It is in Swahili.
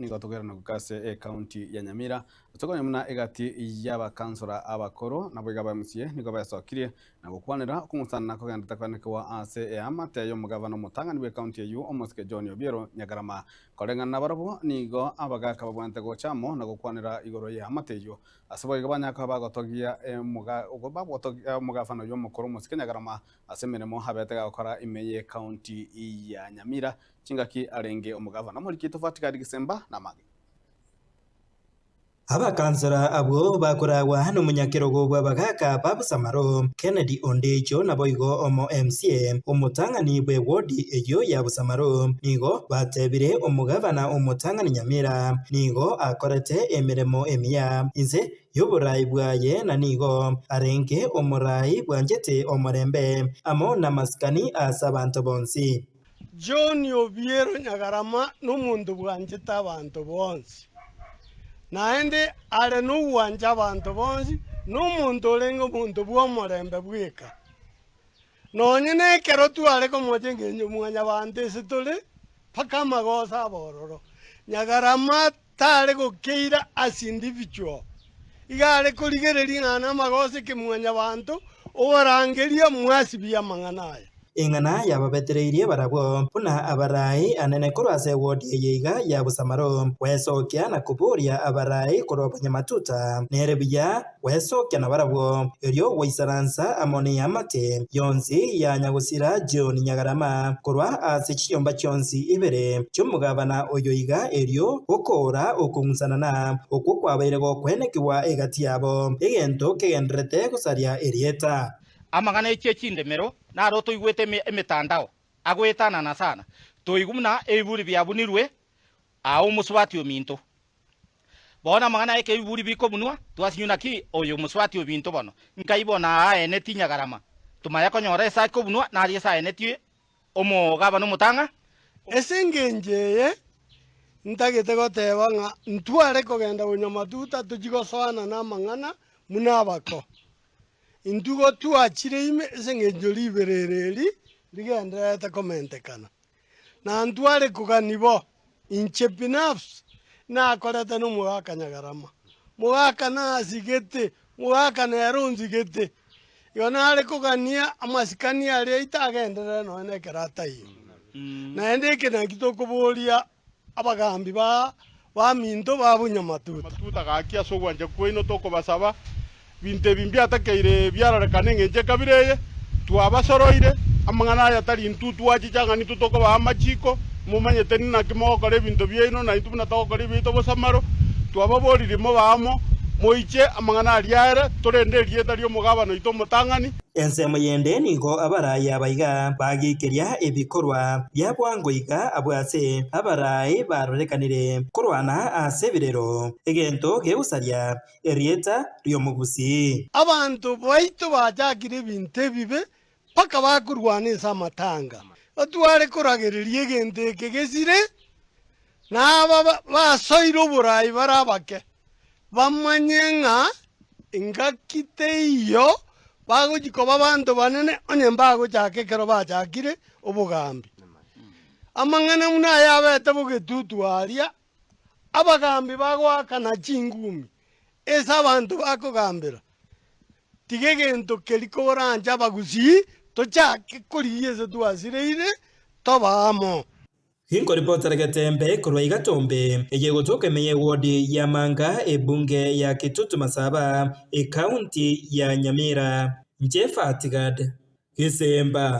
nigo tugerana gukase county ya Nyamira tukonye muna egati yaba kansora abakoro nabo igaba MCA nigo basokirie na gukwanira kumusana kugenda takwanekwa ase amate yo mugavana mutangani we county yu omoske John Obiero Nyagarama korengana barabo nigo abagaka babwante gochamo na gukwanira igoro ya amate yo asabo igabanya ka bagotogia mugavana yo mukoro omoske Nyagarama asemeremo habetega gukora imeye county ya Nyamira chingaki arenge omugavana muri kitofatika Disemba na magi abakansera abo bakorawa hano munyakirogo bwabagaka babusamaro Kennedy Ondecho naboigo omo MCA omutangani bwe wodi eyo ya busamaro nigo batebire omugavana omutangani Nyamira nigo akorete emiremo emiya inze yoburai bwaye na nigo arenge omurai bwanjete omurembe amo namaskani asabantu bonsi John Obiero Nyagarama n'umundu bwanjete abantu bonsi naende ale n'uwanja abantu bonsi n'umuntu olenga omuntu bw'omurembe bwika nonyene ekero tware komojengenyo mwanya bantu ase tore paka amagosa abororo Nyagarama tare gokeira as individual igare korigereria ng'ana amagosa kimwanya bantu obarangeria mwasibia amang'ana ingana yababetereirie barabwo puna abarai anene kurase wodi yeiga ya busamaro wesokia na kuburia abarai kurobanya matuta nerebiya wesokia na barabwo eryo weisaransa amoni yamate yonsi ya nyagusira John Nyagarama kurwa ase chiyomba chonsi ibere cy'umugabana oyoiga eryo okora okunsanana okukwabaire go kwenekiwa egati yabo egento kegendrete gusaria erieta amagana eche chindemero naro toigwete emetandao agwetana na sana toigumna eburi byabunirwe aho muswati ominto bona magana eke eburi biko bunwa twasinyuna ki oyo muswati ominto bono nkaibona ene Nyagarama tumaya konyora esa ko bunwa nari esa ene ti omo gabano mutanga esengenjeye ntagete goteba nga ntware kogenda bunyamatuta tujigosana na mang'ana munabako indugo tuachire ime esengenjo liberereri ligendete komentekana na ntware kuganibo inche binafsi nakorete n'omugaka Nyagarama mugaka nasigete mugaka nerunzigete yo nare kugania amasikani aria itagenderere noene kerata iyi naende eke nakitokoboria abagambi ba minto babunyamatuta gakia sogwanje kwino tokobasaba binte bimbya takeire byararekane ngenje kabireye twabasoroire amang'ana yatari ntutu wachijanga nitutoko ba amachiko mumanye teni na kimoko kare binto byeno na itubuna tokore bito bosamaro twababoririmo bamo moiche amang'ana ariare torende rieta ryo mugabano ito mutangani ensemo yende nigo abarai abaiga bagikiria ebikorwa byabwangoiga abwase abarai barorekanire kurwana ase birero egento geusaria erieta ryomugusi abantu baitu bajakire binte bibe paka bakurwana esa matanga atware koragereria egento eke gesire naba basoire oborai barabake bamanye ng'a ingakite iyo bagojikoba bantu banene onye mbagochaka ekero bachakire obogambi amang'ana muna yabete bogetutu aria abagambi bagwakana chingumi ese abantu bakogambera tiga egento keri korancha abagusi tochake korigia ase twasireire tobamo Hinko ripota Gatembe kurwa igatombe egegotoka meye wodi ya manga ebunge ya Kitutu Masaba county ya Nyamira Jeff Atigad Kisemba